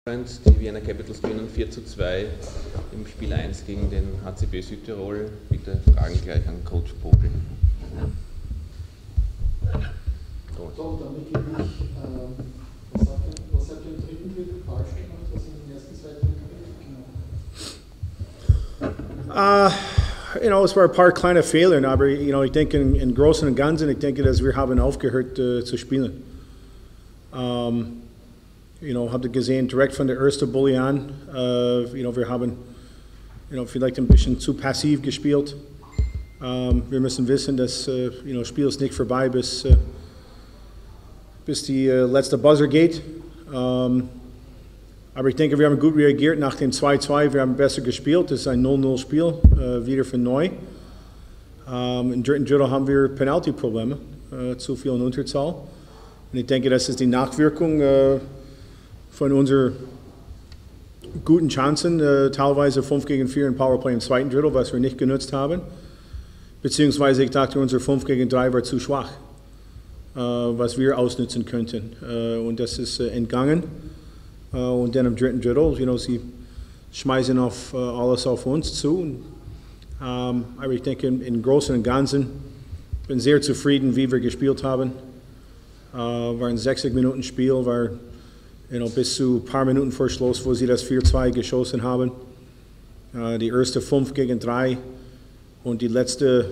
Die Vienna Capitals gewinnen 4:2 im Spiel 1 gegen den HCB Südtirol. Bitte Fragen gleich an Coach Vogel. So, dann beginne ich. Was habt ihr im dritten Drittel falsch gemacht, was in den ersten zwei Drittel gemacht? Es war ein paar kleine Fehler, aber ich denke in Großen und Ganzen, ich denke, dass wir haben aufgehört zu spielen. Habt ihr gesehen, direkt von der ersten Bulli an, wir haben vielleicht ein bisschen zu passiv gespielt. Wir müssen wissen, dass das Spiel ist nicht vorbei, bis die letzte Buzzer geht. Aber ich denke, wir haben gut reagiert nach dem 2:2. Wir haben besser gespielt. Das ist ein 0-0-Spiel, wieder von neu. Im dritten Drittel haben wir Penalty-Probleme, zu viel in Unterzahl. Und ich denke, das ist die Nachwirkung von unseren guten Chancen, teilweise 5-gegen-4 in Powerplay im zweiten Drittel, was wir nicht genutzt haben. Beziehungsweise ich dachte, unser 5-gegen-3 war zu schwach, was wir ausnutzen könnten. Und das ist entgangen. Und dann im dritten Drittel, sie schmeißen alles auf uns zu. Aber ich denke, im Großen und Ganzen bin sehr zufrieden, wie wir gespielt haben. War ein 60-Minuten-Spiel, war bis zu ein paar Minuten vor Schluss, wo sie das 4:2 geschossen haben. Die erste 5-gegen-3 und die letzte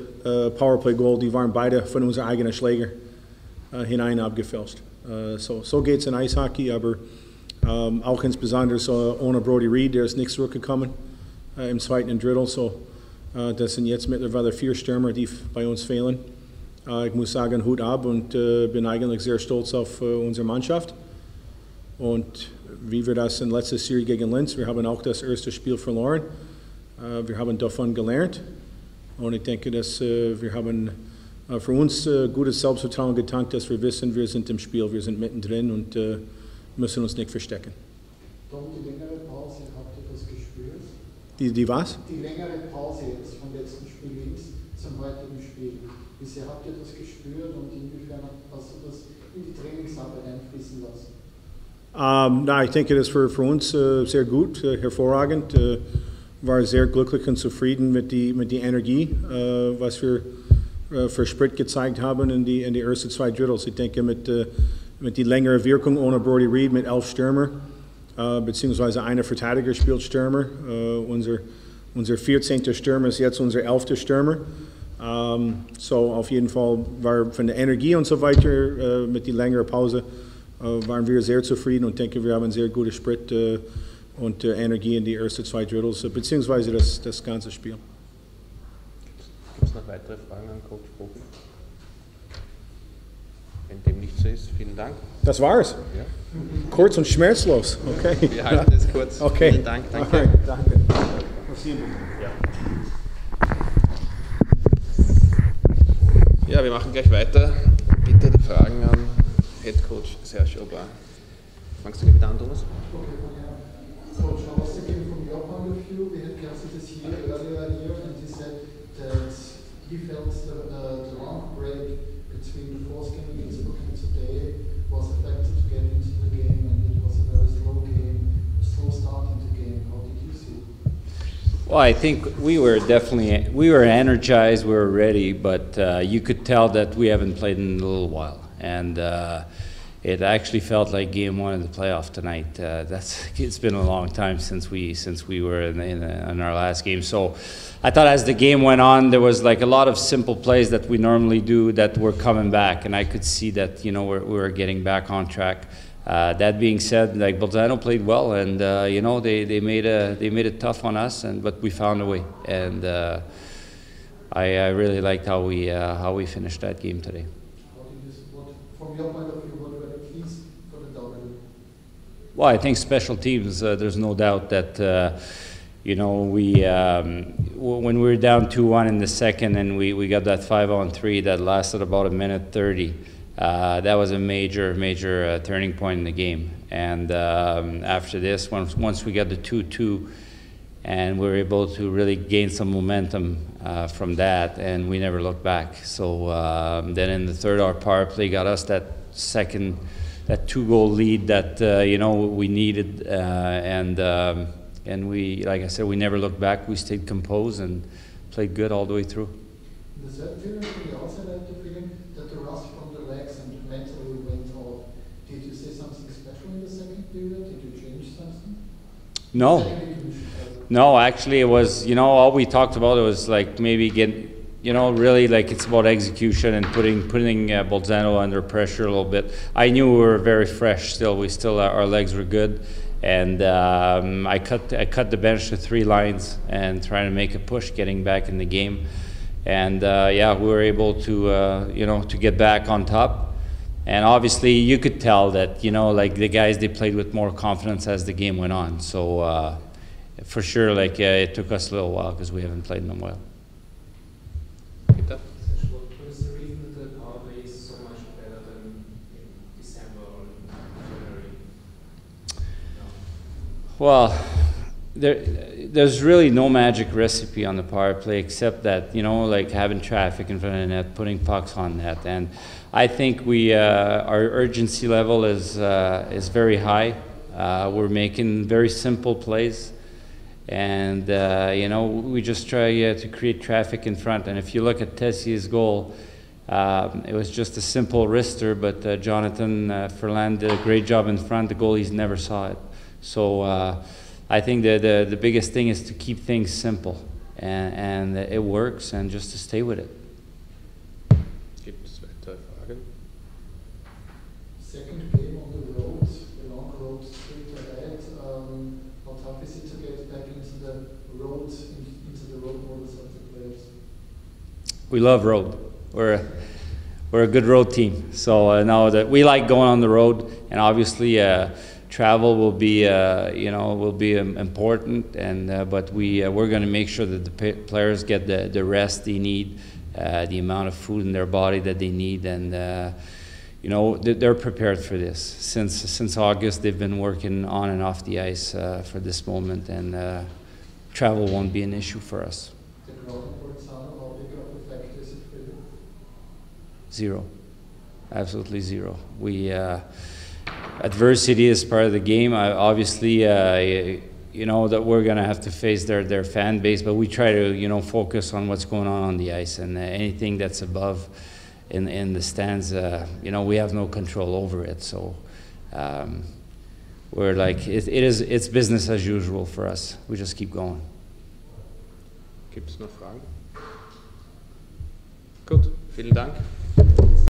Powerplay-Goal, die waren beide von unseren eigenen Schlägern hinein abgefälscht. So geht es in Eishockey, aber auch insbesondere so ohne Brody Reed, der ist nicht zurückgekommen im zweiten Drittel. Das sind jetzt mittlerweile 4 Stürmer, die bei uns fehlen. Ich muss sagen, Hut ab und bin eigentlich sehr stolz auf unsere Mannschaft. Und wie wir das in letzter Serie gegen Linz, wir haben auch das erste Spiel verloren. Wir haben davon gelernt. Und ich denke, dass wir haben für uns gutes Selbstvertrauen getankt, dass wir wissen, wir sind im Spiel, wir sind mittendrin und müssen uns nicht verstecken. Tom, die längere Pause, habt ihr das gespürt? Die was? Die längere Pause jetzt vom letzten Spiel links zum heutigen Spiel. Wie sehr habt ihr das gespürt und inwiefern hast du das in die Trainingsarbeit einfließen lassen? Ich denke, das war für uns sehr gut, hervorragend. War sehr glücklich und zufrieden mit der Energie, was wir für Sprit gezeigt haben in die ersten 2 Drittels. Ich denke, mit der längeren Wirkung ohne Brody Reed mit 11 Stürmer, beziehungsweise einer Verteidiger spielt Stürmer. Unser 14. Stürmer ist jetzt unser 11. Stürmer. Auf jeden Fall war von der Energie und so weiter mit der längeren Pause waren wir sehr zufrieden und denke, wir haben sehr gute Sprit und Energie in die ersten 2 Drittels, beziehungsweise das ganze Spiel. Gibt es noch weitere Fragen an Coach Vogel? Wenn dem nicht so ist, vielen Dank. Das war's. Ja. Kurz und schmerzlos. Okay. Wir halten es kurz. Okay. Vielen Dank. Danke. Okay, danke. Ja, wir machen gleich weiter. Bitte die Fragen an Head Coach Serge Aubin. Fangst du gleich wieder an, Thomas? Coach, I was thinking from your point of view, we had Kelsey this year earlier here, and he said that he felt the long break between the fourth game in Innsbruck and today was a factor to get into the game, and it was a very slow game, a slow start into the game. How did you see it? Well, I think we were energized, we were ready, but you could tell that we haven't played in a little while, and it actually felt like game 1 of the playoff tonight. It's been a long time since we were in our last game. So I thought as the game went on, there was like a lot of simple plays that we normally do that were coming back, and I could see that we were getting back on track. That being said, like Bolzano played well, and they made it tough on us, but we found a way, and I really liked how we finished that game today. From your point of view, what were the keys for the W? Well, I think special teams. There's no doubt that when we were down 2-1 in the second, and we got that 5-on-3 that lasted about 1:30. That was a major turning point in the game. And after this, once we got the 2-2, and we were able to really gain some momentum from that, and we never looked back. So then in the third, our power play got us that second 2-goal lead that we needed, and we, like I said, we never looked back. We stayed composed and played good all the way through. Does that feel from the outside have the feeling that the rust from the legs and mentally went off? Did you say something special in the second period? Did you change something? No. No, actually, it was, all we talked about, it was like maybe really like it's about execution and putting Bolzano under pressure a little bit. I knew we were very fresh still. Our legs were good. And I cut the bench to 3 lines and trying to make a push, getting back in the game, and we were able to to get back on top. And obviously, you could tell that like the guys, they played with more confidence as the game went on. So for sure, like it took us a little while because we haven't played in a while. Peter? What is the reason that the power play is so much better than in December or January? Well, there's really no magic recipe on the power play except that, like having traffic in front of the net, putting pucks on net. And I think our urgency level is very high. We're making very simple plays. And, we just try to create traffic in front. And if you look at Tessier's goal, it was just a simple wrister, but Jonathan Ferland did a great job in front. The goalies never saw it. So I think the biggest thing is to keep things simple, and it works, and just to stay with it. Gibt es weitere Fragen? Second game on the road, the long road straight ahead. How tough is it to get back into the road models of the players? We love road. We're a good road team. So now that we like going on the road, and obviously travel will be important, and but we're going to make sure that the players get the rest they need, the amount of food in their body that they need, and they're prepared for this. Since August, they've been working on and off the ice for this moment, and travel won't be an issue for us. The ground, for example, how big of a factor is it for you? 0, absolutely 0. Adversity is part of the game. Obviously, that we're going to have to face their fan base, but we try to, focus on what's going on the ice, and anything that's above in the stands, we have no control over it. So we're like, it's business as usual for us. We just keep going. Gibt es noch Fragen? Gut, vielen Dank.